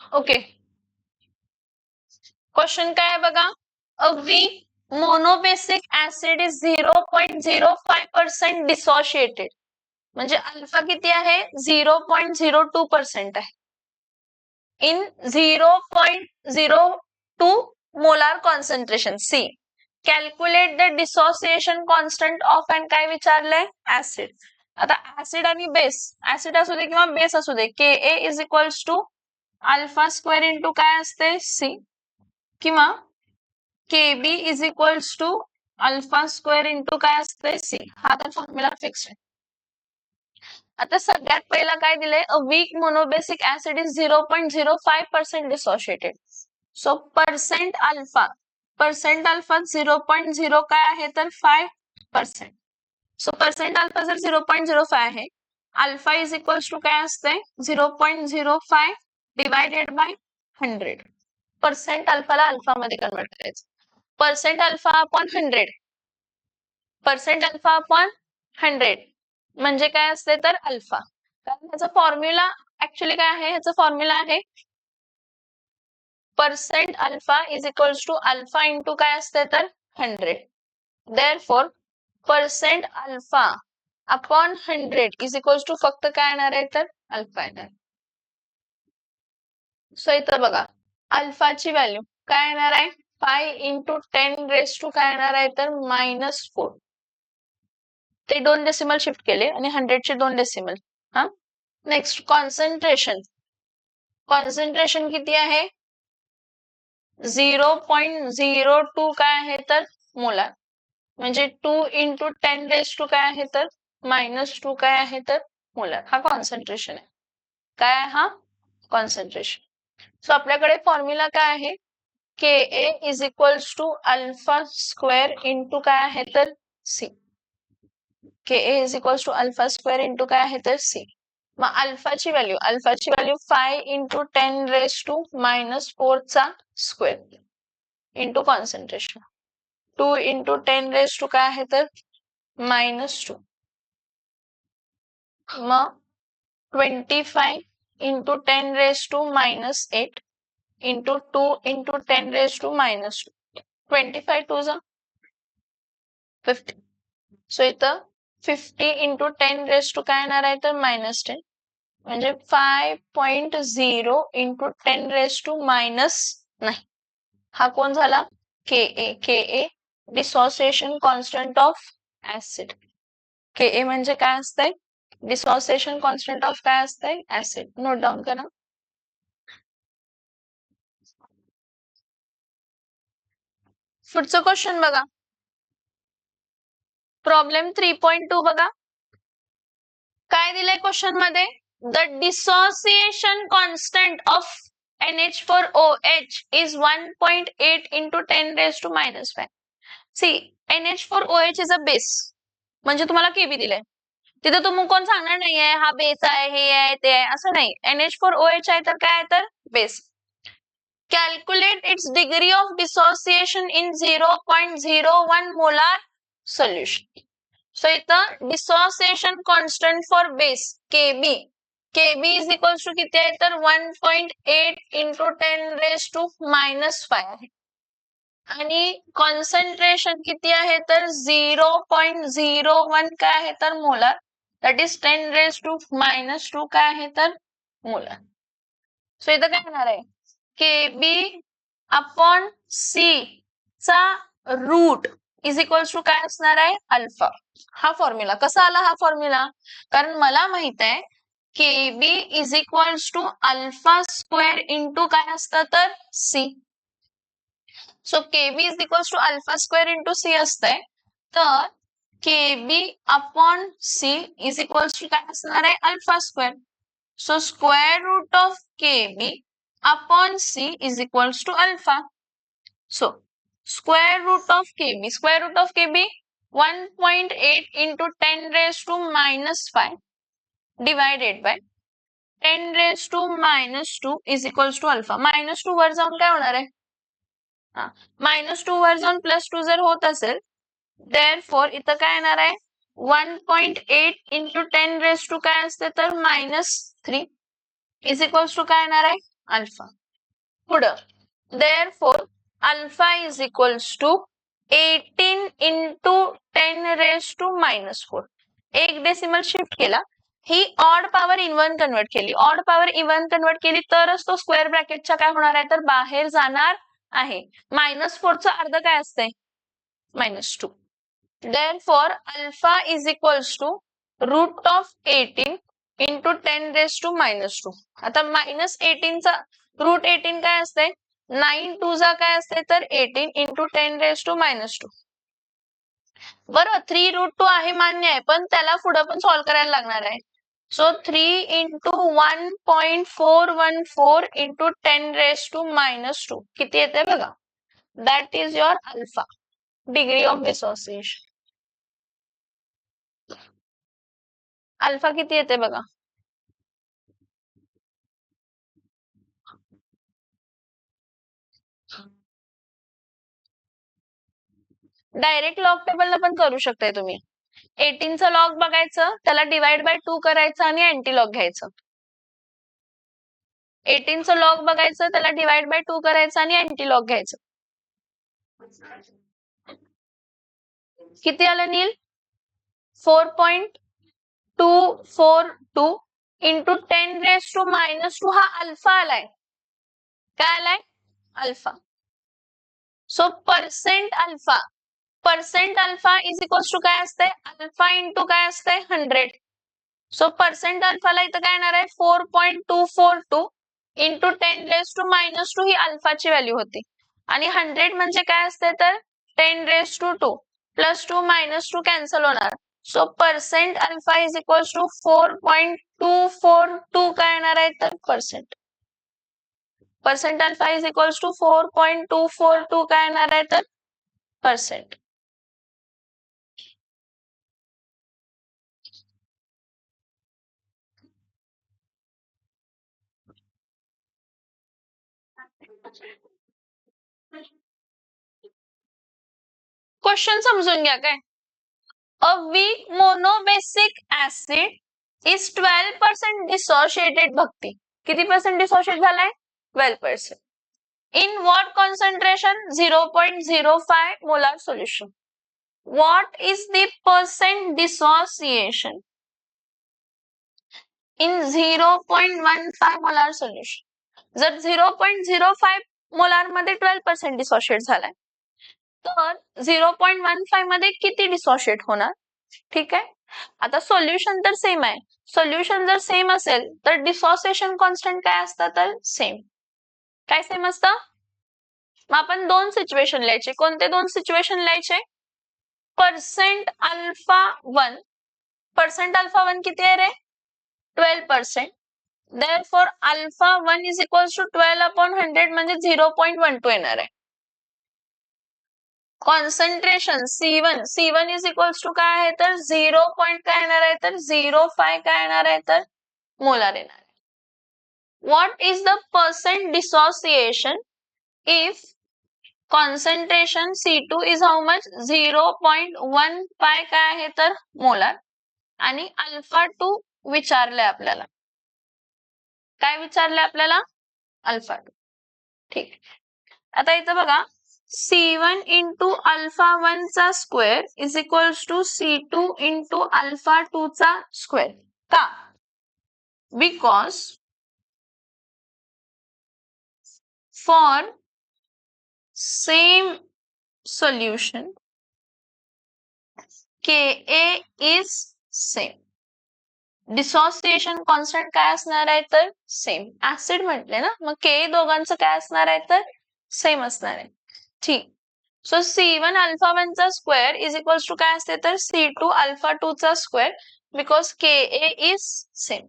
Okay, question काय आहे बघा. A weak monobasic acid is 0.05% dissociated. म्हणजे अल्फा किती आहे? 0.02% आहे. In 0.02 molar concentration. C calculate the dissociation constant of and काय विचारलंय? ऍसिड. आता ऍसिड आणि बेस, ऍसिड असू दे किंवा बेस असू दे, K A is equals to alpha square into काय असते? सी. किंवा K B is equals to alpha square into काय असते? सी. हा तर फॉर्म्युला फिक्स आहे. आता सगळ्यात पहिला काय दिलंय? अ weak monobasic acid is 0.05% dissociated. So percent alpha 0.0 काय आहे तर 5%. सो पर्सेंट अल्फा जर 0.05 आहे, अल्फा इज इक्वल्स टू काय असते? 0.05 डिवायडेड बाय 100. पर्सेंट अल्फाला अल्फा मध्ये कन्वर्ट करायचं. Percent alpha upon 100, percent alpha upon 100 म्हणजे काय असते तर अल्फा. कारण ह्याचा फॉर्म्युला ऍक्च्युली काय आहे? ह्याचा फॉर्म्युला आहे percent alpha is equals to alpha into काय असते तर 100. Therefore percent alpha upon 100 is equals to फक्त काय येणार आहे तर अल्फा येणार. सो इथं बघा अल्फाची व्हॅल्यू काय येणार आहे? 5 इंटू 10 रेस टू काय येणार आहे तर -4. ते 2 डेसिमल शिफ्ट केले आणि 100 चे 2 डेसिमल. हा, नेक्स्ट कॉन्सन्ट्रेशन. कॉन्सन्ट्रेशन किती आहे? 0.02 काय आहे तर मोलार. म्हणजे 2 इंटू 10 रेस टू काय आहे तर -2 काय आहे तर मोलार. हा कॉन्सन्ट्रेशन आहे. काय आहे हा? कॉन्सन्ट्रेशन. सो आपल्याकडे फॉर्म्युला काय आहे? K A is equals to alpha square into काय आहे तर C. K A is equals to alpha square into काय आहे तर सी. मग अल्फाची व्हॅल्यू 5 इंटू 10 रेस टू -4 चा square into concentration. 2 into 10 raise to काय आहे तर -2. मग 25 into 10 raise to -8 into 2 into 10 raise to -2. 25 two जा 50. सो इथं 50 इंटू 10 रेस टू काय येणार आहे तर -10. म्हणजे 5.0 इंटू 10 रेस टू -9. हा कोण झाला? के ए. के ए डिसोसिएशन कॉन्स्टंट ऑफ ऍसिड. के ए म्हणजे काय असतंय? डिसोसिएशन कॉन्स्टंट ऑफ काय असतंय? ऍसिड. नोट डाऊन करा. पुढचं क्वेश्चन बघा. प्रॉब्लेम 3.2 बघा. काय दिलंय क्वेश्चन मध्ये? The dissociation constant of NH4OH is 1.8 into 10 raised to -5. See, NH4OH is a base. म्हणजे तुम्हाला केबी दिलंय. तिथे तुम्ही कोण सांगणार नाहीये हा बेस आहे, हे आहे, ते आहे, असं नाही. NH4OH आहे तर काय आहे तर base. Calculate its degree of dissociation in 0.01 molar solution. So इथं dissociation constant for base Kb. Kb is equals to किती आहे तर 1.8 into 10 raised to -5 आहे. आणि कॉन्सन्ट्रेशन किती आहे तर 0.01 काय आहे तर molar. That is 10 raise to -2 काय आहे तर मोलार. सो इथं काय होणार आहे? केबी अपॉन सी चा रूट इज इक्वल्स टू काय असणार आहे? अल्फा. हा फॉर्म्युला कसा आला? हा फॉर्म्युला कारण मला माहित आहे KB is equals to alpha square into काय असतं तर C. So KB is equals to alpha square into C असतंय. तर KB upon C is equals to काय असणार आहे? Alpha square. So square root of KB upon C is equals to alpha. So square root of kb, square root of kb 1.8 into 10 raised to -5 divided by 10 raised to -2 is equals to alpha. -2 वर जाऊन काय होणार आहे? -2 वर जाऊन +2 जर होत असेल therefore इथं काय येणार आहे? 1.8 into 10 raised to काय असते तर -3 is equals to काय येणार आहे? अल्फा. पुढं therefore alpha is equals to 18 into 10 raised to -4. एक डेसिमल शिफ्ट केला, ही ऑड पॉवर इवन कन्वर्ट केली. ऑड पॉवर इवन कन्वर्ट केली तरच तो स्क्वेअर ब्रॅकेटच्या काय होणार आहे तर बाहेर जाणार आहे. -4 चं अर्ध काय असते -2. therefore alpha is equals to root of 18 into 10 raised to -2. आता -18 चा रूट 18 काय असते 9 2 जा काय असते तर 18 into 10 raised to -2. बरं 3√2 आहे मान्य आहे पण त्याला पुढे पण सॉल्व करायला लागणार आहे. So 3 into 1.414 into 10 raised to -2 किती येते बघा. That is your alpha degree of dissociation. Alpha किती येते बघा. डायरेक्ट लॉग टेबलला पण करू शकताय तुम्ही. 18 चं लॉग बघायचं, त्याला डिवाइड बाय 2 करायचं आणि अँटी लॉग घ्यायचं. 18 चं लॉग बघायचं, त्याला डिवाइड बाय 2 करायचं आणि अँटी लॉग घ्यायचं. किती आलं नील 4.242 into 10 raised to -2 हा अल्फा आलाय. काय आलाय alpha. So percent alpha is equals to काय असते अल्फा इंटू काय असते 100. सो पर्सेंट अल्फाला इथं काय येणार आहे 4.242 इंटू 10 रेज टू -2 ही अल्फाची व्हॅल्यू होती आणि 100 म्हणजे काय असते तर 10 रेज टू 2 प्लस 2 -2 कॅन्सल होणार. So percent alpha is equals to 4.242 काय येणार आहे तर percent alpha is equals to 4.242 काय येणार आहे तर पर्सेंट. क्वेश्चन समजून घ्या काय. A weak monobasic acid is 12% dissociated. Bhakti किती पर्सेंट डिसोशिएट झालाय 12%. In what concentration 0.05 molar solution. What is the percent dissociation in 0.15 molar solution. जर 0.05 मोलार मध्ये 12% डिसोशिएट झालाय तर 0.15 मध्ये किती डिसोशिएट होणार. ठीक आहे. आता सोल्युशन तर सेम आहे. सोल्युशन जर सेम असेल तर डिसोसिएशन कॉन्स्टंट काय असतं तर सेम. काय सेम असतं. मग आपण दोन सिच्युएशन लिहायचे. कोणते दोन सिच्युएशन लिहायचे पर्सेंट अल्फा 1. पर्सेंट अल्फा 1 किती आहे रे 12%. therefore alpha 1 is equals to 12/100 म्हणजे 0.12 येणार आहे. Concentration C1 is equals to काय आहे तर 0. काय येणार आहे तर 0.5 काय येणार आहे तर मोलार येणार आहे. What is the percent dissociation if concentration C2 is how much 0.15 काय आहे तर मोलार आणि अल्फा 2 विचारलंय आपल्याला. काय विचारलंय आपल्याला अल्फा 2. ठीक. आता इथं बघा C1 इंटू अल्फा 1 चा square is equals to C2 into alpha 2 चा स्क्वेअर. का because for same solution Ka is same. Dissociation constant काय असणार आहे तर सेम. ऍसिड म्हटले ना मग Ka दोघांचं काय असणार आहे तर सेम असणार आहे. ठीक. सो C1 अल्फा 1 चा स्क्वेअर इज इक्वल्स टू काय असते तर C2 अल्फा 2 चा square because Ka is same.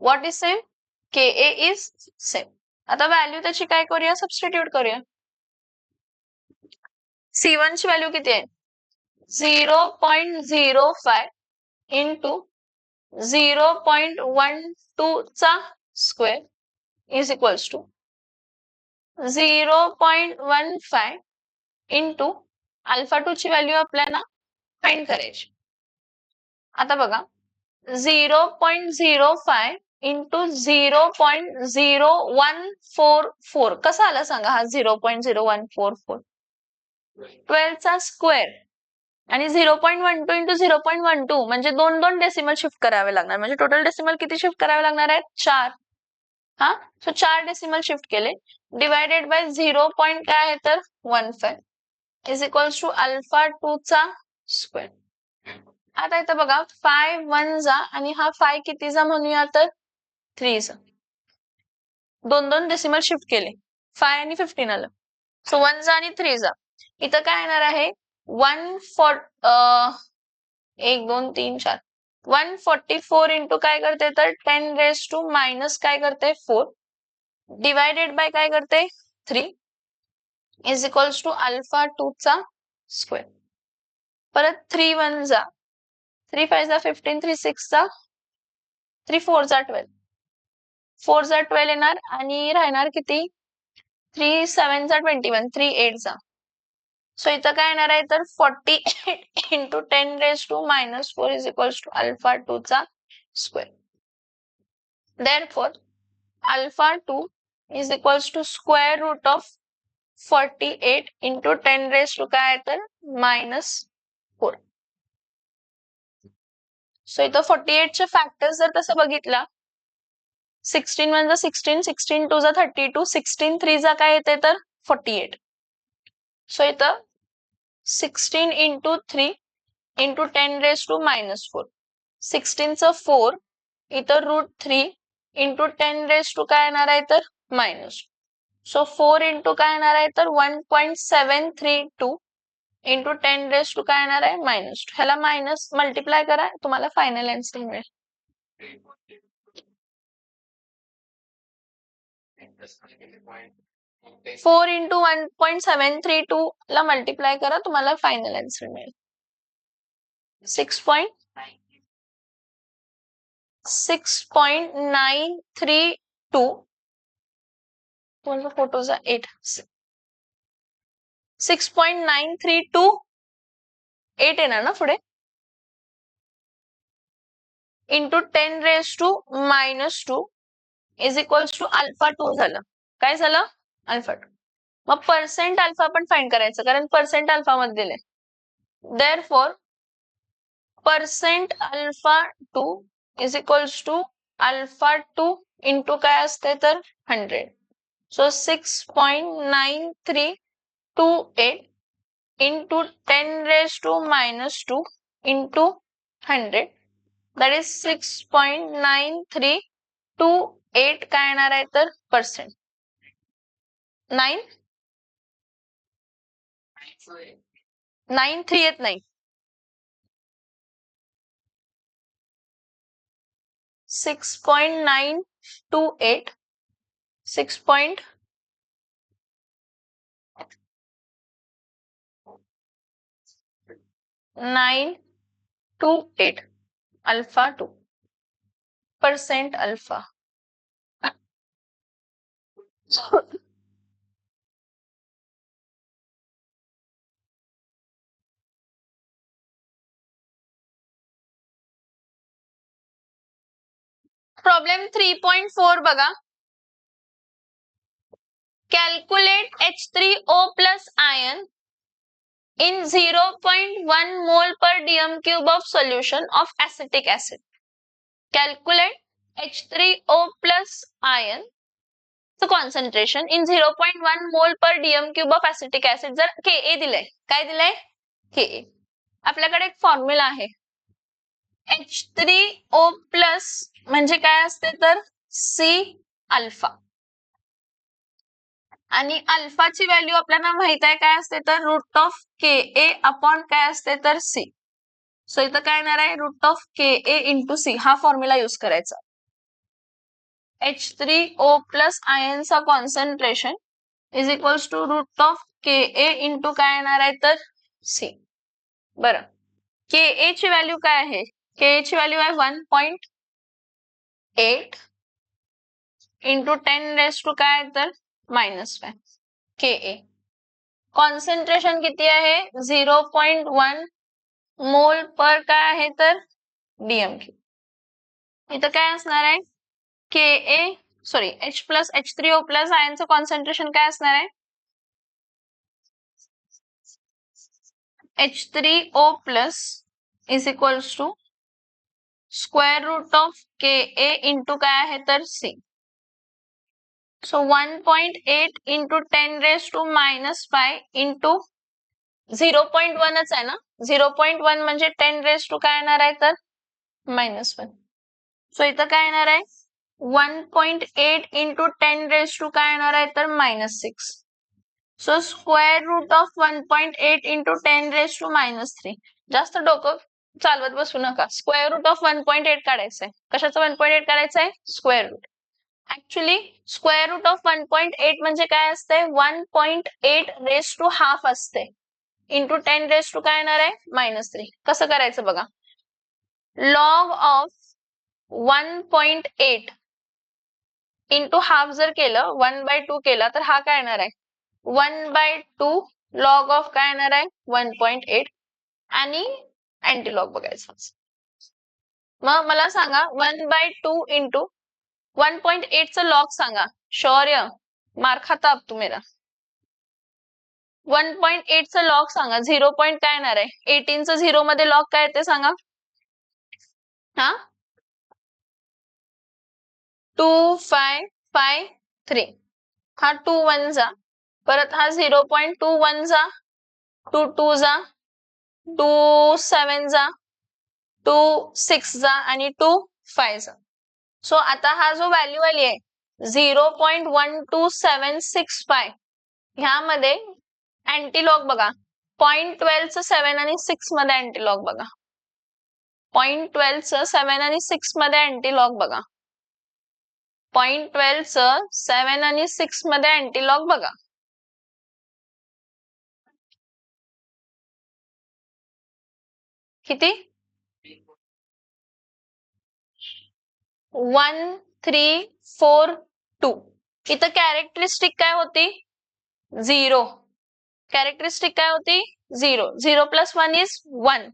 What is same Ka is same. आता व्हॅल्यू त्याची काय करूया सबस्टिट्यूट करूया. C1 ची व्हॅल्यू किती आहे 0.05 इंटू 0.12 चा square is equals to 0.15 into alpha 2 ची व्हॅल्यू आपल्याला फाइंड करायची. आता बघा 0.05 इंटू 0.0144 कसा आला सांगा हा 0.0144 12 चा स्क्वेअर आणि 0.12 इंटू 0.12 म्हणजे दोन दोन डेसिमल शिफ्ट करावे लागणार म्हणजे टोटल डेसिमल किती शिफ्ट करावे लागणार आहेत 4 हा सो 4 डेसिमल शिफ्ट केले डिवायडेड बाय 0. काय आहे तर 15 इज इक्वल्स टू अल्फा 2 चा स्क्वेअर. आता इथं बघा 5 1 जा आणि हा 5 कितीचा म्हणूया तर 3 चा दोन दोन डेसिमल शिफ्ट केले 5 आणि 15 आलं सो 1 जा आणि 3 जा इथं काय येणार आहे 1 2 3 4 144 इंटू काय करते तर 10 रेज टू मायनस काय करते 4 डिवायडेड बाय काय करते 3 इज इक्वल्स टू अल्फा 2 चा स्क्वेअर. परत 3 1 जा 3 5 जा 15 3 6 जा 3 4 जा 12 4 जा 12 येणार आणि राहणार किती 3 7 जा 21 3 8 जा सो इथं काय येणार आहे तर 48 into 10 raise to minus 4 is equals to alpha 2 चा square. Therefore, alpha 2 is equals to square root of 48 into 10 raised to काय तर minus 4. सो इथं 48 चे फॅक्टर्स जर तसं बघितला 16 1 जा 16 16 2 जा 32 16 3 जा काय येते तर 48 सो इथं 16 into 3 into 10 raised to minus 4 16 चं 4 इथं रूट 3 इंटू 10 रेज टू काय येणार आहे तर मायनस सो 4 इंटू काय येणार आहे तर 1.732 इंटू 10 रेज टू काय येणार आहे मायनस ह्याला मायनस मल्टिप्लाय करा तुम्हाला फायनल आन्सर मिळेल. फोर इंटू 1.732 ला मल्टिप्लाय करा तुम्हाला फायनल आन्सर मिळेल 6.932 फोटोचा 8 6.932 8 येणार ना पुढे into 10 raise to minus 2 is equals to alpha 2 झालं. काय झालं अल्फा 2. मग पर्सेंट अल्फा पण फाइंड करायचं कारण पर्सेंट अल्फा मध्ये दिले therefore percent alpha 2 is equals to alpha 2 into काय असते तर 100 so 6.9328 into 10 raised to minus 2 into 100 that is 6.9328 काय येणार आहे तर पर्सेंट 9 9 3 येत नाही 6.928 6.928 अल्फा 2 पर्सेंट अल्फा प्रॉब्लेम 3.4 बघा calculate H3O plus ion in 0.1 mole per dm cube of solution of acetic acid. Calculate H3O plus ion the concentration in 0.1 mole per dm cube of acetic acid. जर Ka दिलंय काय दिलंय Ka आपल्याकडे एक formula आहे H3O plus म्हणजे काय असते तर C अल्फा आणि अल्फाची व्हॅल्यू आपल्याला माहित आहे काय असते तर रूट ऑफ Ka अपॉन काय असते तर C. सो इथं काय येणार आहे root of Ka into C हा फॉर्म्युला यूज करायचा. H3O प्लस आयनचा concentration is equals to root of Ka into काय येणार आहे तर C. बरं Ka ची व्हॅल्यू काय आहे Ka ची व्हॅल्यू आहे 1.8 इंटू 10 रेज टू काय तर -5 Ka. कॉन्सन्ट्रेशन किती आहे 0.1 मोल पर काय आहे तर डीएम क्यू. इथं काय असणार आहे H+H3O+ आयनचं कॉन्सन्ट्रेशन काय असणार आहे? H3O+ is equals to square root of Ka into काय आहे तर C. सो 1.8 इंटू 10⁻⁻5 इंटू 0.1च आहे ना, 0.1 म्हणजे 10⁻⁻ काय येणार आहे तर -1. सो इथं काय येणार आहे 1.8 इंटू 10⁻⁻ काय येणार आहे तर -6. So square root of 1.8 into 10⁻⁻3. जास्त डोकं चालवत बसू नका. स्क्वेअर रूट ऑफ 1.8 काढायचंय. कशाचं 1.8 काढायचंय? Square root. Actually square root of 1.8 म्हणजे काय असते 1.8⁻½ असते इंटू 10⁻⁻ काय येणार आहे -3. कसं करायचं बघा. लॉग ऑफ 1.8 इंटू हाफ जर केलं 1/2 केला तर हा काय येणार आहे 1/2 लॉग ऑफ काय येणार आहे 1.8 आणि अँटीलॉग बघायचा. मग मला सांगा 1/2 इंटू 1.8 चा लॉग सांगा. शौर्य मार खाता अब तू मेरा. 1.8 चा लॉग सांगा. 0 पॉइंट काय येणार आहे 18 चा 0 मध्ये लॉग काय येते सांगा. हा 2553. हा 2 1 जा, परत हा 0.21 जा, 2 2 जा, 2 7 जा, 2 6 जा आणि 2 5 जा. सो आता हा जो व्हॅल्यू आली आहे 0.12765 ह्यामध्ये अँटीलॉग बघा 0.12 च 7 आणि 6 मध्ये अँटीलॉग बघा. 0.12 च 7 आणि 6 मध्ये अँटीलॉग बघा. 0.12 च 7 आणि 6 मध्ये अँटीलॉग बघा. किती 1342. इथं कॅरेक्टरिस्टिक काय होती 0. कॅरेक्टरिस्टिक काय होती 0. 0 + 1 इज 1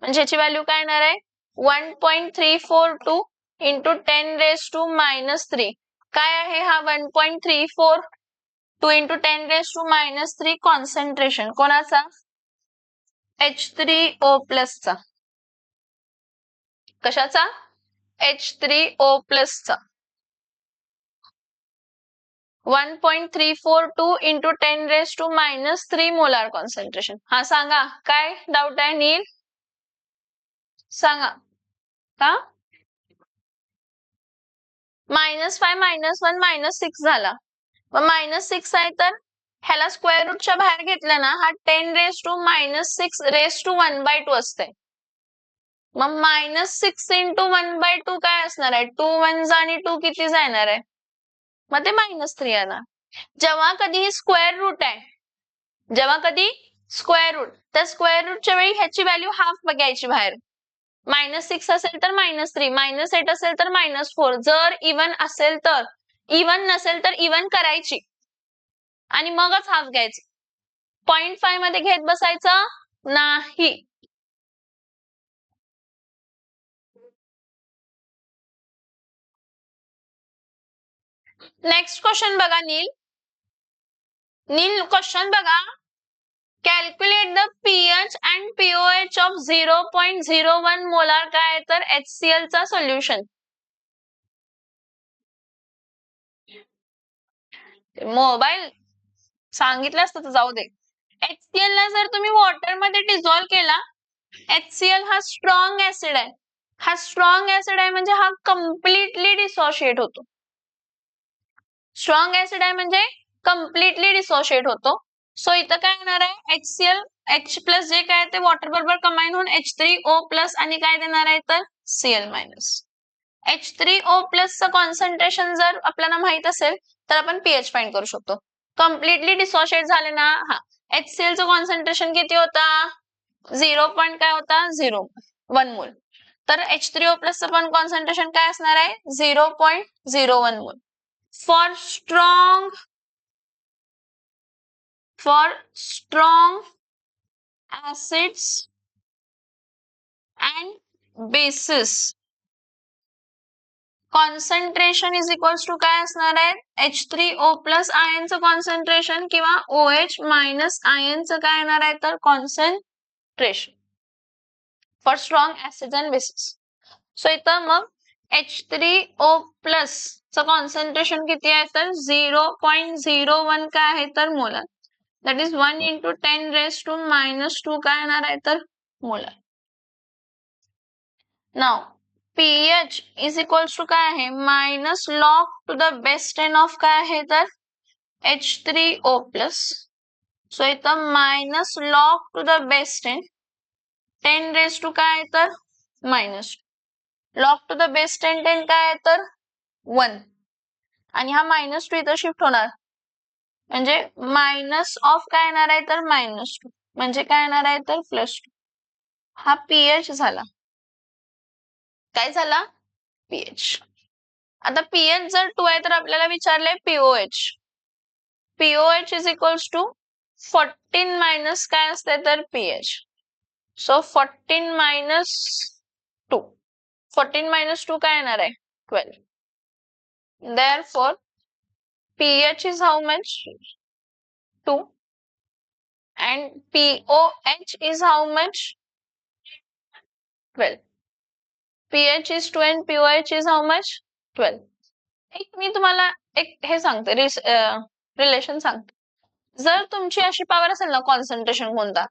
म्हणजे याची व्हॅल्यू काय येणार आहे 1.342 इंटू 10⁻³ काय आहे हा 1.342 इंटू 10⁻³ कॉन्सन्ट्रेशन कोणाचा H3O+ चा. कशाचा H3O+ चा. 1.342 इंटू 10⁻³ मोलार कॉन्सन्ट्रेशन. हा सांगा काय डाऊट आहे नील सांगा. का -5 -1 -6 झाला. मग -6 आहे तर ह्याला स्क्वेअर रूटच्या बाहेर घेतलं ना हा 10⁻⁻6⁻1/2 असते. मग -6 इंटू 1/2 काय असणार आहे 2 1 आणि 2 किती जाणार आहे मग ते -3 येणार. जेव्हा कधी स्क्वेअर रूट आहे जेव्हा कधी स्क्वेअर रूट तर स्क्वेअर रूटच्या वेळी ह्याची व्हॅल्यू हाफ बघायची बाहेर. -6 असेल तर -3 -8 असेल तर -4 जर इवन असेल तर इवन नसेल तर इवन करायची आणि मगच हाफ घ्यायचं. 0.5 मध्ये घेत बसायचं नाही. नेक्स्ट क्वेश्चन बघा नील क्वेश्चन बघा. Calculate the pH and pOH of 0.01 molar काय तर HCl चा सोल्युशन. मोबाईल सांगितलं असतं तर जाऊ दे. HCl ला जर तुम्ही वॉटर मध्ये डिझॉल्व केला HCl हा स्ट्रॉंग ऍसिड आहे. हा स्ट्रॉंग ऍसिड आहे म्हणजे हा कम्प्लिटली डिसोशिएट होतो. स्ट्रॉंग ऍसिड आहे म्हणजे कम्प्लिटली डिसोशिएट होतो. सो इथं काय येणार आहे HCl H+ जे काय ते वॉटर बरोबर कंबाईन होऊन H3O+ आणि काय देणार आहे तर Cl-. H3O+ चं कॉन्सन्ट्रेशन जर आपल्याला माहित असेल तर आपण pH फाइंड करू शकतो. कम्प्लिटली डिसोशिएट झाले ना हा HCl चं कॉन्सन्ट्रेशन किती होता 0 पॉइंट काय होता 0.1 मोल. तर H3O+ चं पण कॉन्सन्ट्रेशन काय असणार आहे 0.01 मोल. For strong acids and bases concentration is equals to काय असणार आहे, H3O प्लस आयनचं कॉन्सन्ट्रेशन किंवा OH मायनस आयनचं काय येणार आहे तर concentration for strong acids and bases. So इथं मग H3O प्लस चं कॉन्सन्ट्रेशन किती आहे तर 0.01 काय आहे तर molar. That is 1 into 10 raised to -2 काय येणार आहे तर molar. Now pH is equals to काय आहे minus log to the base 10 of काय आहे तर H3O प्लस. सो इथं minus log to the base 10 raise to काय आहे तर minus log to the base 10 काय आहे तर 1 आणि हा -2 इथं शिफ्ट होणार म्हणजे मायनस ऑफ काय येणार आहे तर -2 म्हणजे काय येणार आहे तर +2. हा pH झाला. काय झाला pH. आता pH जर 2 आहे तर आपल्याला विचारलंय pOH. pOH is equals to 14 minus काय असते तर pH. So 14 minus 2. 14 minus 2 काय येणार आहे 12. Therefore pH is how much 2 and pOH is how much 12. pH is 2 and pOH is how much 12. एक मी तुम्हाला एक हे सांगते रिलेशन सांगते. जर तुमची अशी पॉवर असेल ना कॉन्सन्ट्रेशन कोणता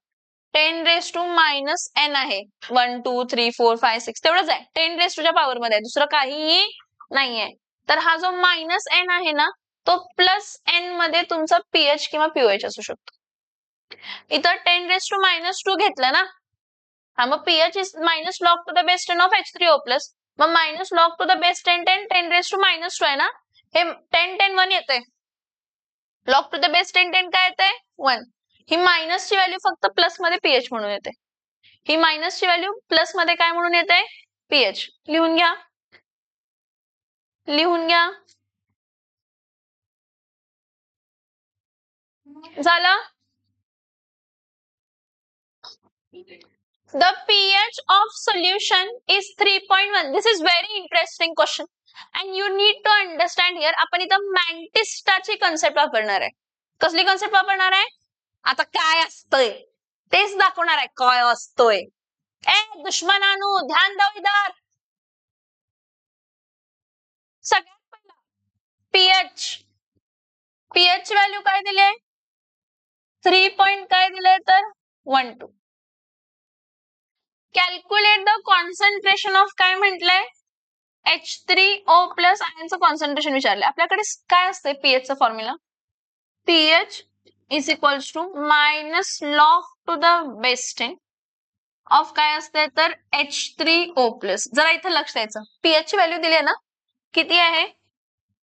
10 raised to -n आहे 1 2 3 4 5 6 तेवढंच आहे 10 raised to च्या पॉवर मध्ये आहे दुसरं काहीही नाहीये. तर हा जो -n आहे ना तो +n मध्ये तुमचा pH किंवा pOH असू शकतो. इथं 10 raised to -2 घेतलं ना हा मग pH is minus log to the base 10 of H3O plus मग minus log to the base 10 raised to -2 आहे ना हे 10 1 येते log to the base 10 काय येते 1. ही मायनस ची व्हॅल्यू फक्त प्लस मध्ये pH म्हणून येते. ही मायनस ची व्हॅल्यू प्लस मध्ये काय म्हणून येते pH. लिहून घ्या झालं. The pH of solution is 3.1. This is very interesting question and you need to understand here. आपण इथं मॅन्टिस्टाची कन्सेप्ट वापरणार आहे. कसली कन्सेप्ट वापरणार आहे आता काय असतंय तेच दाखवणार आहे काय असतोय. दुश्मनांनो ध्यान द्या इधर. सगळ्यात पहिला pH ची व्हॅल्यू काय दिले 3 पॉइंट काय दिले तर 1 2. कॅल्क्युलेट द कॉन्सन्ट्रेशन ऑफ काय म्हटलंय H3O प्लस आयनचं कॉन्सन्ट्रेशन विचारलंय. आपल्याकडे काय असतंय pH चा formula pH is equals to minus log to the base 10 of काय असते तर H3O प्लस. जरा इथं लक्ष द्यायचं pH ची व्हॅल्यू दिली आहे ना किती आहे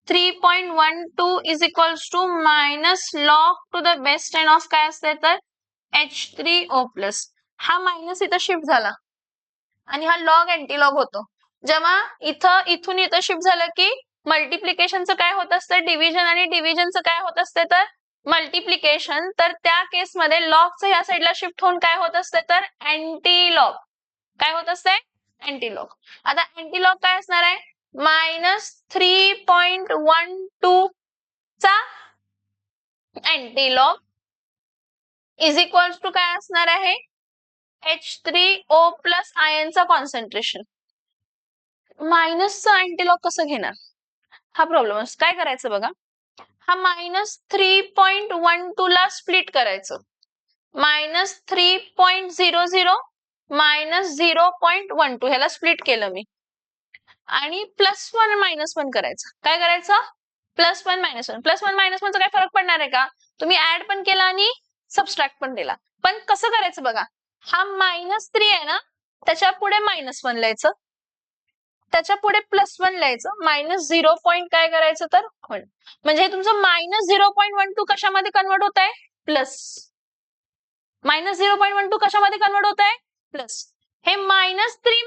3.12 is equals to minus log to the base 10 of काय असते तर H3O प्लस. हा मायनस इथं शिफ्ट झाला आणि हा लॉग अँटी लॉग होतो. जेव्हा इथून इथं शिफ्ट झालं की मल्टिप्लिकेशनचं काय होत असतं डिव्हिजन आणि डिव्हिजनचं काय होत असते तर मल्टिप्लिकेशन. तर त्या केसमध्ये लॉगचं ह्या साईडला शिफ्ट होऊन काय होत असते तर अँटी लॉग. काय होत असते अँटी लॉग. आता अँटी लॉग काय असणार आहे -3.12 चा anti log is equals to काय असणार आहे H3O प्लस आयनचा कॉन्सन्ट्रेशन. मायनसचा अँटीलॉग कसं घेणार हा प्रॉब्लेम असतो. काय करायचं बघा हा -3.12 ला स्प्लिट करायचं -3.00 -0.12 ह्याला स्प्लिट केलं मी आणि +1 -1 करायचं. काय करायचं +1 -1 +1 -1 चा काय फरक पडणार आहे का तुम्ही ऍड पण केला आणि सबट्रॅक्ट पण केला. पण कसं करायचं बघा हा -3 आहे ना त्याच्या पुढे -1 लिहायचं त्याच्या पुढे +1 लिहायचं -0 पॉइंट काय करायचं तर 1 म्हणजे हे तुमचं -0.12 कशामध्ये कन्वर्ट होत आहे प्लस. -0.12 कशामध्ये कन्वर्ट होत आहे प्लस. हे -3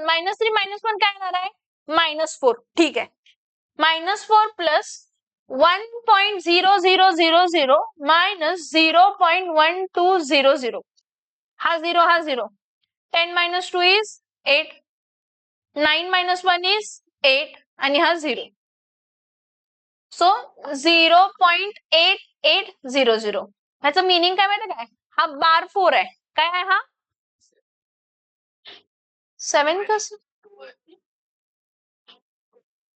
-1 काय येणार आहे -4. ठीक आहे -4 प्लस 1.0000 -0.1200 हा 0 हा 0. 10 - 2 is 8 9 - 1 is 8 आणि हा 0. सो 0.8800. ह्याचं मिनिंग काय माहिती काय? हा बार 4 आहे. काय आहे हा? 7 कसं?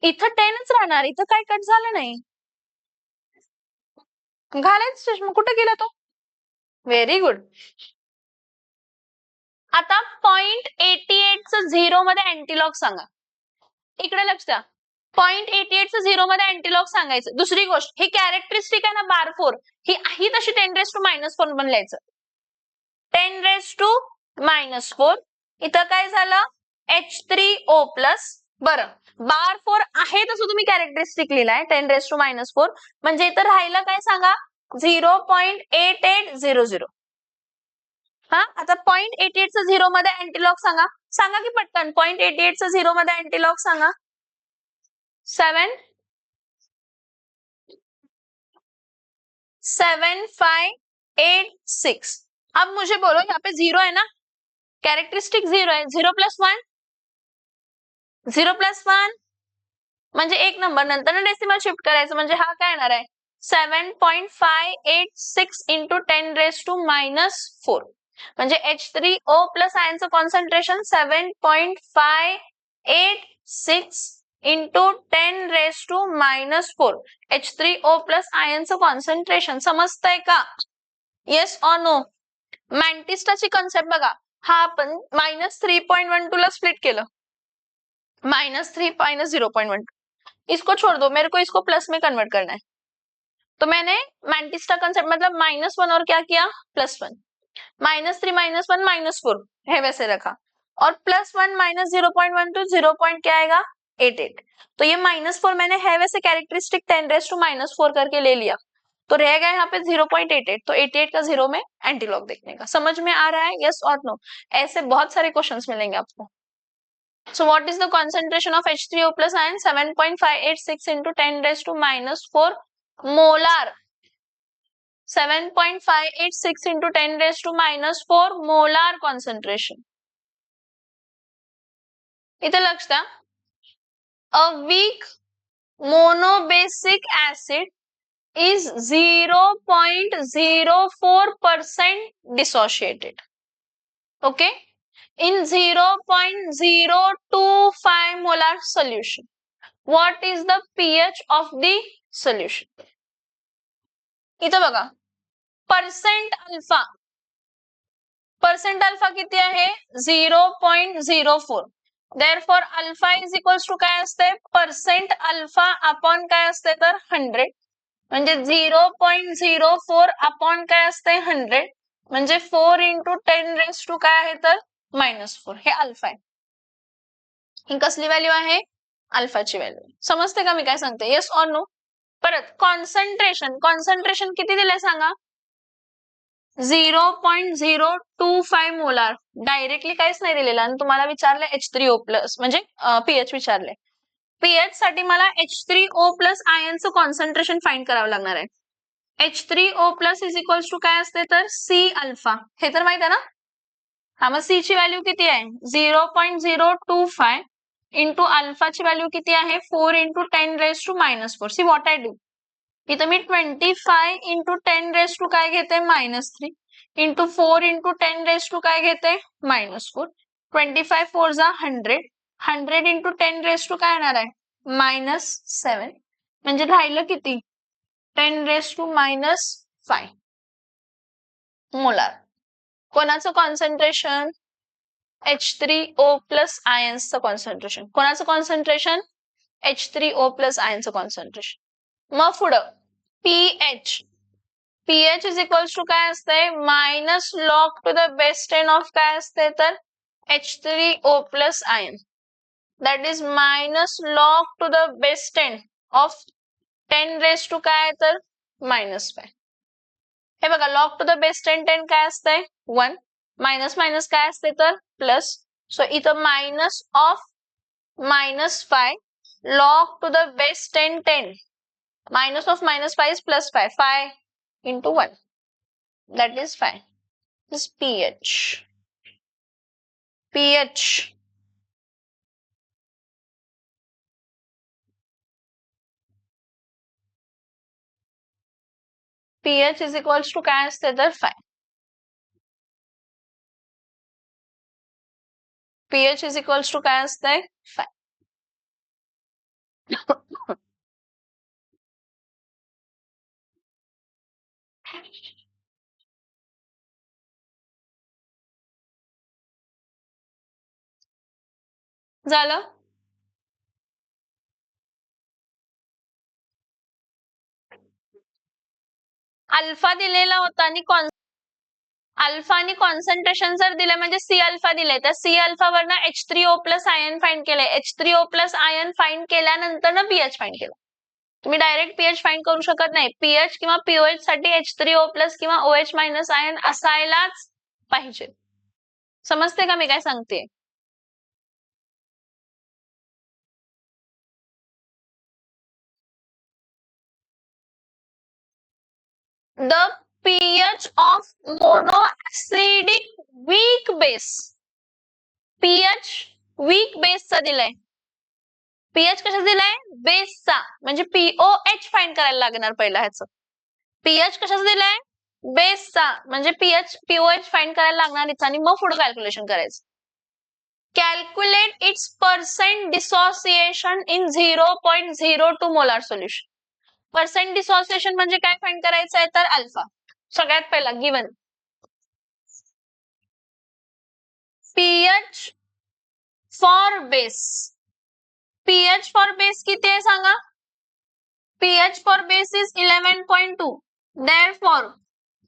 इथं 10च राहणार, इथं काय कट झालं नाही. घालायचं चष्मा, कुठे गेला तो? Very good. आता 0.88 चं 0 मध्ये अँटीलॉग सांगा. इकडे लक्ष द्या. 0.88 चं 0 मध्ये अँटीलॉग सांगायचं. दुसरी गोष्ट, ही कॅरेक्टरिस्टिक आहे ना बार 4, ही तशी 10⁻⁻4 पण लिहायचं. 10⁻⁻4. इथं काय झालं? H3O plus. बरं, बार 4 आहे तसं तुम्ही कॅरेक्टरिस्टिक लिहिलाय 10⁻⁻4, म्हणजे इथं राहिलं काय सांगा? 0.8800. हा, आता 0.88 चं 0 मध्ये अँटीलॉग सांगा. सांगा की पटकन. 0.88 चं 0 मध्ये अँटीलॉग सांगा. 7.7586. अब मुझे बोलो, यहाँ पे 0 है ना, कॅरेक्टरिस्टिक 0 है. 0 + 1, 0 + 1 म्हणजे एक नंबर, नंतर डेसिमल शिफ्ट करायचं, म्हणजे हा काय येणार आहे? 7.586 into 10⁻⁻4. म्हणजे H3O प्लस आयनचं कॉन्सन्ट्रेशन 7.586 into 10⁻⁻4. H3O प्लस आयनचं कॉन्सन्ट्रेशन. समजतंय का? Yes or no? मॅन्टिस्टाची कन्सेप्ट बघा. हा आपण -3.12 ला स्प्लिट केलं. -3 -0.12. इसको छोड़ दो, मेरे को इसको प्लस में कन्वर्ट करना है. तो मैंने मैंटिस्टा कंसेप्ट मतलब -1 और क्या किया? +1. -3 -1 -4 है वैसे रखा, और +1 -0.12 0 पॉइंट क्या आएगा? 88. तो ये -4 मैंने है वैसे कैरेक्टरिस्टिक 10⁻⁻4 करके ले लिया, तो रह गया यहाँ पे 0.88. तो 88 का 0 में एंटीलॉग देखने का. समझ में आ रहा है? यस और नो? ऐसे बहुत सारे क्वेश्चंस मिलेंगे आपको. So what is the concentration of H3O plus ion? 7.586 into 10⁻⁻4 molar. 7.586 into 10⁻⁻4 molar concentration. इथे लक्ष द्या. A weak monobasic acid is 0.04% dissociated. Okay? In 0.025 molar solution. What is the pH of the solution? इथं बघा, percent alpha किती आहे? 0.04. Therefore alpha is equals to काय असते? Percent alpha upon काय असते तर 100. म्हणजे 0.04 अपॉन काय असते? 100. म्हणजे 4 into 10⁻⁻ काय आहे तर -4. हे अल्फा आहे. ही कसली व्हॅल्यू आहे? अल्फाची व्हॅल्यू. समजते का मी काय सांगते? Yes or no? परत कॉन्सन्ट्रेशन किती दिलंय सांगा? 0.025 मोलार. डायरेक्टली काहीच नाही दिलेलं, आणि तुम्हाला विचारलंय H3O प्लस म्हणजे पीएच विचारलंय. पीएच साठी मला H3O प्लस आयनचं कॉन्सन्ट्रेशन फाइंड करावं लागणार आहे. H3O plus is equals to काय असते तर C अल्फा. हे तर माहित आहे ना? हा, मग C ची व्हॅल्यू किती आहे? 0.025 इंटू अल्फाची व्हॅल्यू किती आहे? 4 into 10⁻⁻4. See what I do, इथं मी 25 into 10⁻⁻ काय घेते? -3 इंटू 4 into 10⁻⁻ काय घेते? -4. 25 4 जा 100. 100 into 10⁻⁻ काय येणार आहे? -7. म्हणजे राहिलं किती? 10⁻⁻5 मोलार. कोणाचं कॉन्सन्ट्रेशन? H3O प्लस आयन्सचं कॉन्सन्ट्रेशन. कोणाचं कॉन्सन्ट्रेशन? H3O प्लस आयन्सचं कॉन्सन्ट्रेशन. मग पुढं पीएच इज इक्वल्स टू काय असते? -log to the base 10 of काय असते तर H3O plus ion. That is -log to the base 10 of 10⁻⁻ काय तर -5. हे बघा, log to the base 10 काय असते? 1. मायनस मायनस काय असते तर प्लस. सो इथं minus of -5 log to the base 10. Minus of -5 is +5. 5 into 1. That is 5. This is pH. pH. PH is equals to काय असते तर 5. पीएच इज इक्वल्स टू काय असतंय 5. झालं. अल्फा दिलेला होता आणि अल्फा आणि कॉन्सन्ट्रेशन जर दिलं म्हणजे सी अल्फा दिलंय तर सी अल्फा वरनं H3O प्लस आयन फाइंड केलंय. H3O प्लस आयन फाइंड केल्यानंतर ना पीएच फाइंड केलं. तुम्ही डायरेक्ट पीएच फाइंड करू शकत नाही. पीएच किंवा पीओएच साठी H3O प्लस किंवा OH मायनस आयन असायलाच पाहिजे. समजते का मी काय सांगते? The pH of monoacidic weak base. pH weak base चा दिलाय. pH कशाचा दिलाय बेसचा म्हणजे पीओएच फाइंड करायला लागणार पहिला ह्याचं. pH कशाचा दिलाय बेसचा म्हणजे पीओएच फाइंड करायला लागणार इथं आणि मग पुढे कॅल्क्युलेशन करायचं. Calculate its percent dissociation in 0.02 molar solution. Percent dissociation म्हणजे काय फाइंड करायचं आहे तर अल्फा. सगळ्यात पहिला given pH for base. pH for base किती आहे सांगा. pH for base is 11.2. therefore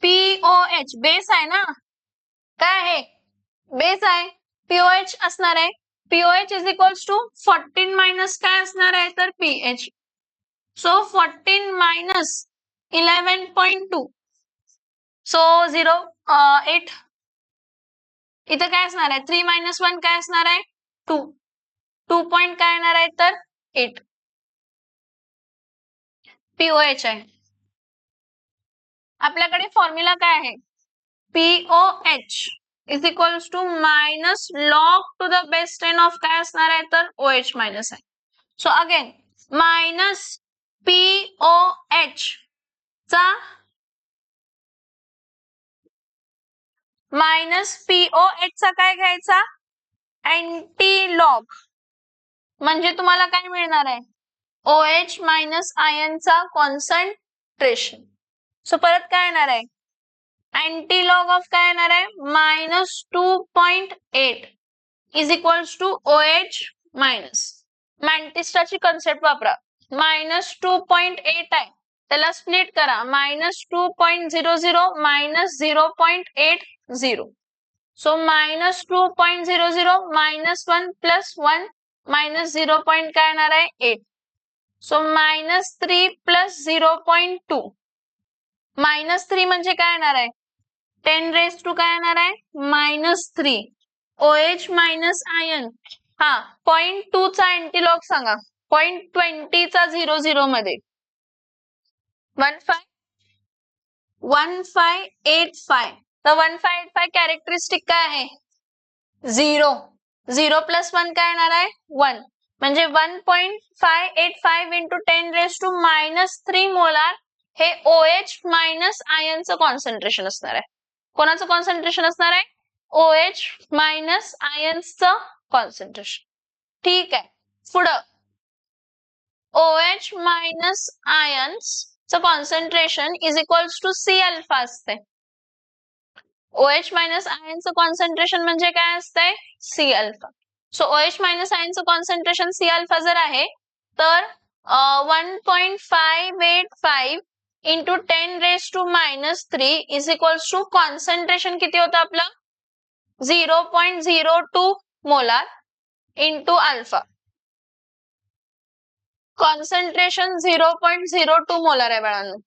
pOH base आहे ना काय आहे बेस आहे pOH असणार आहे. pOH is equals to 14 minus काय असणार आहे तर pH. So 14 minus 11.2 so 0.8. इथं काय असणार आहे 3 मायनस 1 काय असणार आहे 2. 2 पॉइंट काय येणार आहे तर 8. पीओएच आहे. आपल्याकडे फॉर्म्युला काय आहे pOH is equals to minus log to the base 10 of काय असणार आहे तर OH मायनस आहे. सो अगेन मायनस पीओएच चा मायनस पीओएच चा काय घ्यायचा अँटी लॉग म्हणजे तुम्हाला काय मिळणार आहे OH मायनस आयनचा कॉन्सन्ट्रेशन. सो परत काय येणार आहे अँटी लॉग ऑफ काय येणार आहे minus 2.8 is equals to OH minus. मॅन्टिस्टाची कन्सेप्ट वापरा. मायनस 2.8 आहे त्याला स्प्लिट करा minus 2.00 minus 0.80. So minus 2.00 minus 1 plus 1 minus 0. काय येणार आहे 8. So minus 3 plus 0.2. मायनस 3 म्हणजे काय येणार आहे 10 रेस टू काय येणार आहे मायनस 3. OH मायनस आयन हा 0.2 चा अँटीलॉग सांगा 0.20 चा 00 मध्ये 1585. तर 1585 कॅरेक्टरिस्टिक काय आहे 0. 0 प्लस 1 काय येणार आहे 1 म्हणजे 1.585 into 10 raise to minus 3 molar हे OH मायनस आयनचं कॉन्सन्ट्रेशन असणार आहे. कोणाचं कॉन्सन्ट्रेशन असणार आहे OH मायनस आयन्सचं कॉन्सन्ट्रेशन. ठीक आहे पुढं OH मायनस आयन्सचं concentration is equals to C alpha असते. OH मायनस आयनचं कॉन्सन्ट्रेशन म्हणजे काय असतंय C alpha. So OH minus आयनचं कॉन्सन्ट्रेशन सी अल्फा जर आहे तर 1.585 into 10 raise to minus 3 is equals to concentration किती होतं आपलं 0.02 molar into alpha. Concentration 0.02 molar आहे बाळांनो.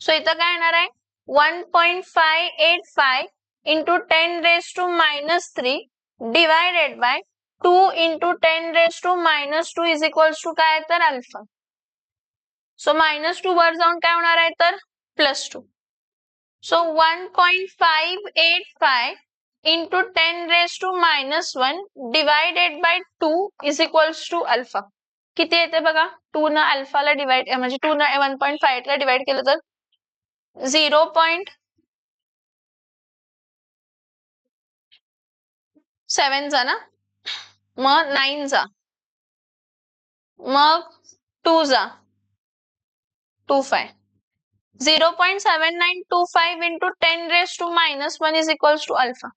सो इथं काय येणार आहे 1.585 into 10 raise to minus 3 divided by 2 into 10 raise to minus 2 is equals to काय तर अल्फा. सो मायनस 2 वर जाऊन काय होणार आहे तर plus 2. So 1.585 into 10 raise to minus 1 divided by 2 is equals to alpha. किती येते बघा 2 न अल्फाला डिवाइड म्हणजे 2 न 1.5 ला डिवाइड केलं तर 0.7 चा ना, मग 9 चा, मग 2 चा 25. 0.7925 into 10 raised to minus 1 is equals to alpha.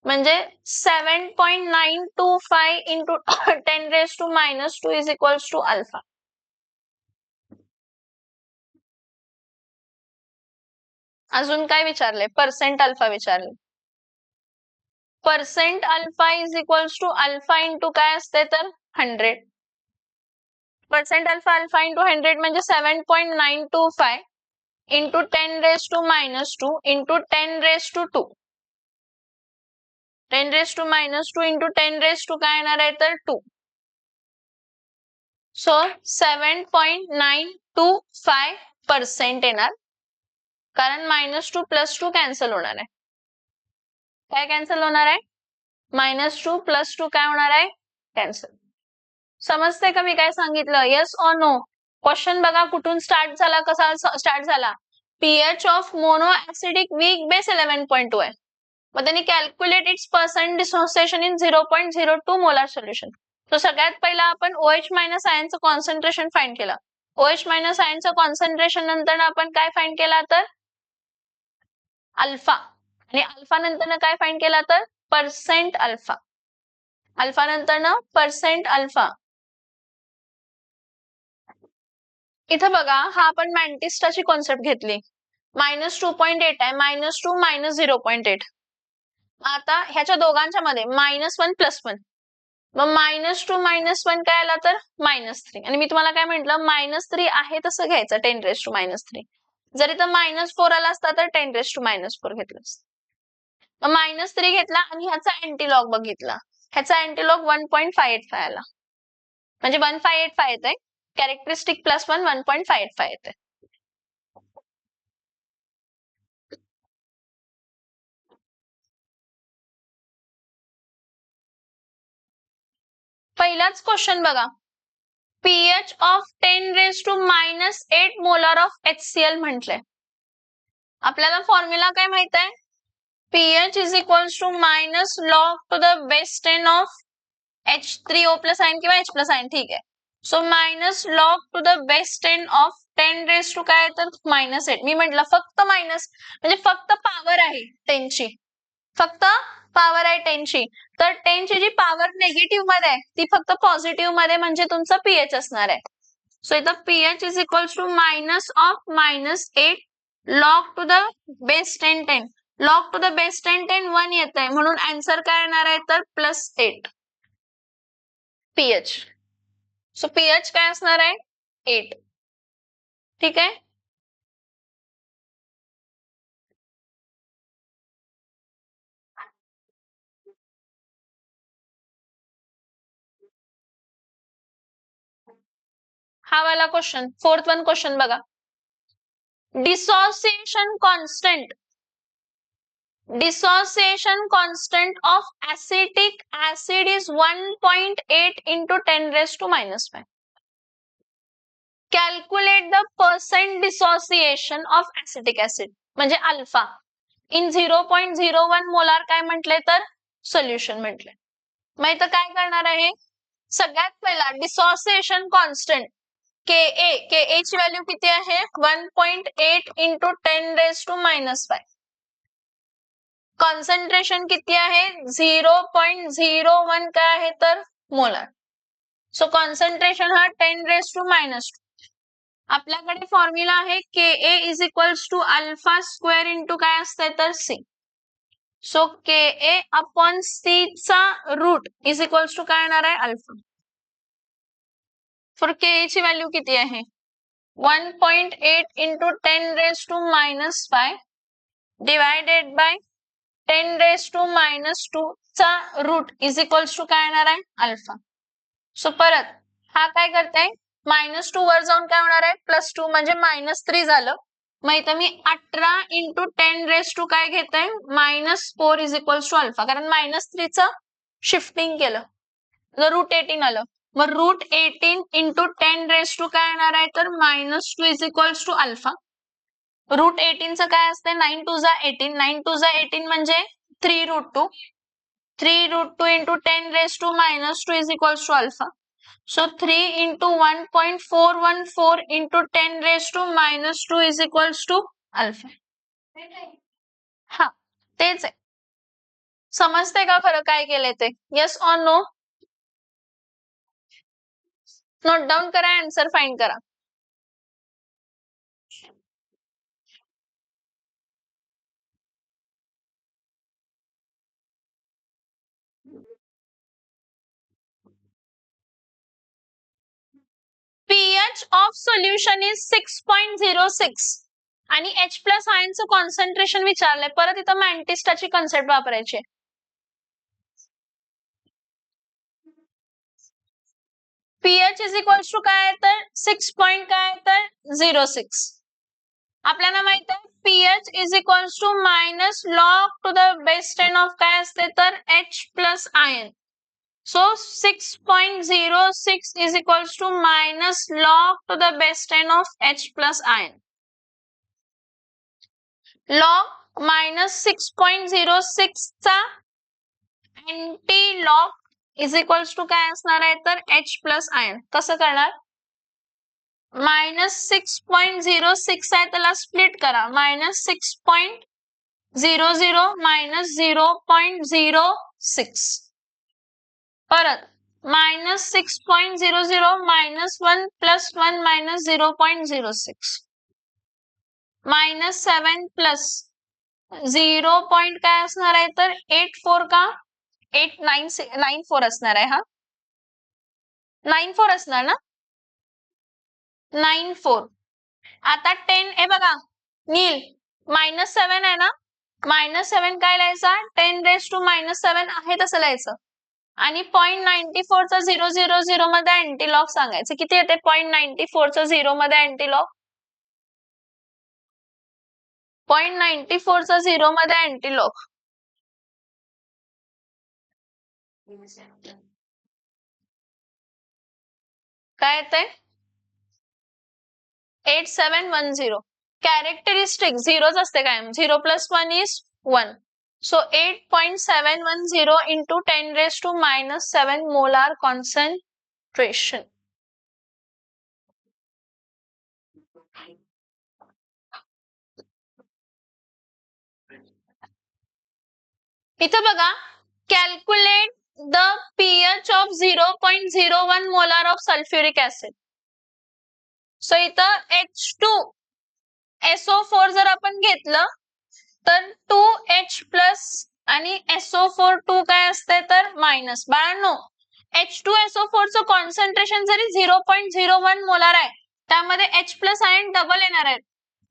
म्हणजे 7.925 into 10 raised to minus 2 is equals to alpha. अजून काय विचारले? पर्सेंट अल्फा विचारले. Percent alpha is equals to alpha into काय असते तर 100. पर्सेंट अल्फा अल्फा इंटू 100 म्हणजे 7.925 into 10 raise to minus 2 into 10 raise to 2. 10 raise to minus 2 into 10 raise to काय येणार आहे तर 2. सो 7.925% येणार, कारण -2 + 2 कॅन्सल होणार आहे. काय कॅन्सल होणार आहे? -2 + 2 काय होणार आहे? कॅन्सल. समजते का मी काय सांगितलं? Yes or no? क्वेश्चन बघा कुठून स्टार्ट झाला, कसा स्टार्ट झाला. pH of mono acidic weak base 11.2 आहे. मग त्यांनी calculate its percent dissociation in 0.02 molar solution. तो सगळ्यात पहिला आपण OH मायनस आयनचं कॉन्सन्ट्रेशन फाइंड केलं. OH मायनस आयनचं कॉन्सन्ट्रेशन नंतर आपण काय फाइंड केला तर अल्फा, आणि अल्फा नंतर काय फाइंड केला तर पर्सेंट अल्फा. अल्फा नंतर पर्सेंट अल्फा. इथं बघा, हा आपण मॅन्टिस्टाची कॉन्सेप्ट घेतली. -2.8 आहे, -2 -0.8. आता ह्याच्या दोघांच्या मध्ये -1 + 1, मग -2 -1 काय आला तर -3. आणि मी तुम्हाला काय म्हंटल, -3 आहे तसं घ्यायचं 10 रेस टू -3. जर इथं -4 आला असता तर 10 रेस टू -4 घेतलं असतं. मग -3 घेतला आणि ह्याचा अँटीलॉग बघितला. ह्याचा अँटीलॉग 1.585 आला, म्हणजे 1585 येते. कॅरेक्टरिस्टिक +1 1.585 येते. पहिलाच क्वेश्चन बघा, pH of 10 raise to -8 molar of HCl म्हटलंय. आपल्याला फॉर्म्युला काय माहित आहे? pH is equals to -log to the base 10 of H3O plus ion किंवा H प्लस आयन, ठीक आहे. So -log to the base 10 of 10 raise to काय तर -8. मी म्हटलं फक्त मायनस म्हणजे फक्त पॉवर आहे 10 ची, फक्त पॉवर आहे 10 ची. तर 10 ची जी पॉवर नेगेटिव्ह मध्ये आहे ती फक्त पॉझिटिव्ह मध्ये म्हणजे तुमचं pH असणार आहे. सो इथं pH is equals to -8 log to the base 10 log to the base 10 1 येत आहे, म्हणून आन्सर काय येणार आहे तर +8 pH. सो pH काय असणार आहे 8. ठीक आहे. हा वाला क्वेश्चन, 4th वन क्वेश्चन बघा. Dissociation constant of acetic acid is 1.8 into 10 raised to -5. Calculate the percent dissociation of acetic acid म्हणजे अल्फा इन 0.01 मोलार काय म्हटले तर सोल्युशन म्हटले. मग इथं काय करणार आहे? सगळ्यात पहिला डिसोसिएशन कॉन्स्टंट Ka ची व्हॅल्यू किती आहे 1.8 into 10 raised to -5. कॉन्सन्ट्रेशन किती आहे 0.01 काय आहे तर मोलार. सो कॉन्सन्ट्रेशन हा 10 raised to -2. आपल्याकडे फॉर्म्युला आहे Ka is equals to alpha square into काय असते तर C. So Ka upon C चा रूट इज इक्वल्स टू काय येणार आहे अल्फा. फॉर Ka ची व्हॅल्यू किती आहे 1.8 into 10 raised to -5 divided by 10 raised to -2 चा रूट इज इक्वल्स टू काय येणार आहे अल्फा. सो परत हा काय करताय -2 वर जाऊन काय होणार आहे +2 म्हणजे -3 झालं. मग इथं मी 18 into 10 raised to काय घेताय -4 इज इक्वल्स टू अल्फा, कारण -3 चं शिफ्टिंग केलं तर √18 आलं. मग √18 into 10 raised to काय येणार आहे तर -2 is equals to alpha. Root 18चं काय असते 9 2 जा 18, 9 2 जा 18 म्हणजे 3√2. 3√2 into 10 raised to minus 2 is equals to alpha. So 3 into 1.414 into 10 raised to minus 2 is equals to alpha. हा तेच आहे. समजते का खरं काय केलंय ते? Yes or no? Note down करा, आन्सर फाइंड करा. pH of solution is 6.06 आणि H प्लस आयनचं कॉन्सन्ट्रेशन विचारलंय. परत इथं मॅन्टिस्टाची कन्सेप्ट वापरायची. pH इज इक्वल्स टू काय तर 6 पॉइंट काय तर 06. आपल्याला माहित आहे pH is equals to minus log to the base 10 of काय असते तर H plus ion. So 6.06 is equals to minus log to the base 10 of H plus ion. Log minus 6.06 चा anti log is equals to काय असणार आहे तर H plus ion. कसं करणार? minus 6.06 आहे त्याला स्प्लिट करा. minus 6.00 minus 0.06. परत minus 6.00 minus 1 plus 1 minus 0.06 minus 7 plus 0. काय असणार आहे तर 84 का 894 असणार आहे. हा 94 असणार ना 94. आता 10 हे बघा नील minus 7 आहे ना, minus 7 काय लिहायचा 10 raised to minus 7 आहे तसं लिहायचं. आणि 0.94 चा 000 मध्ये अँटीलॉग सांगायचं. किती येते 0.94 चा 0 मध्ये अँटीलॉग? 0.94 चा 0 मध्ये अँटीलॉग काय येते 8710. कॅरेक्टरिस्टिक 0च असते कायम. 0 plus 1 is 1. So 8.710 into 10 raised to minus 7 molar concentration. इथं बघा calculate the pH of 0.01 molar of sulfuric acid. So इथं H2SO4 जर आपण घेतलं तर 2H प्लस आणि SO4 2 काय असते तर मायनस. बाळांनो H2SO4 चं कॉन्सन्ट्रेशन जरी 0.01 मोलार आहे त्यामध्ये H प्लस आयन डबल येणार आहे.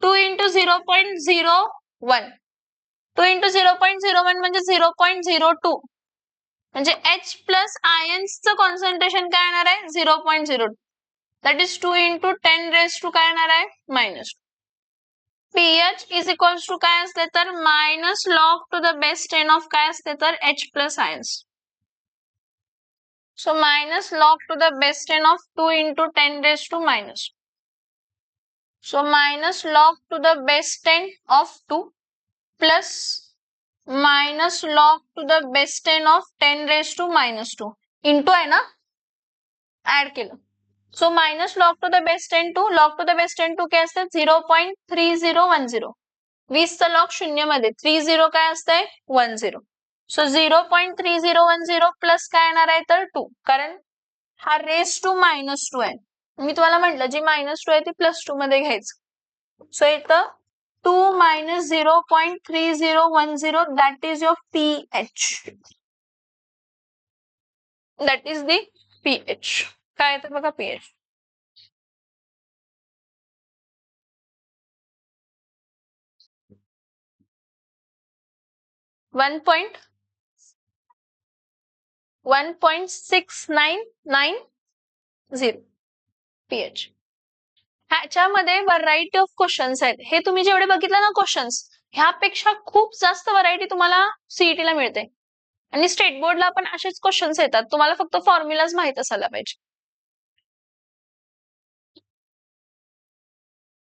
2 into 0.01 2 into 0.01 म्हणजे 0.02 म्हणजे H प्लस आयन्सचं कॉन्सन्ट्रेशन काय येणार आहे 0.02. That is 2 into 10 raised to काय येणार आहे minus. pH is equals to काय असते तर minus log to the base 10 of काय असते तर H plus ions. So minus log to the base 10 of 2 into 10 raised to minus. So minus log to the base 10 of 2 plus minus log to the base 10 of 10 raised to minus 2 into आहे ना add केलं. So minus log to the base 10 to log to the base 10 to काय असते 0.3010. 20 चा log 0 मध्ये 30 काय असतंय 10. So 0.3010 plus काय येणार आहे तर 2 कारण हा रेस टू -2 आहे. मी तुम्हाला म्हटलं जी -2 आहे ती +2 मध्ये घ्यायचं. सो इथं 2 - 0.3010 that is your pH. That is the pH. काय येतं बघा pH. One point 1.6990 pH. ह्याच्यामध्ये व्हरायटी ऑफ क्वेश्चन्स आहेत. हे तुम्ही जेवढे बघितलं ना क्वेश्चन्स ह्यापेक्षा खूप जास्त व्हरायटी तुम्हाला सीईटी ला मिळते आणि स्टेट बोर्डला पण असेच क्वेश्चन्स येतात. तुम्हाला फक्त फॉर्म्युलाज माहित असायला पाहिजे.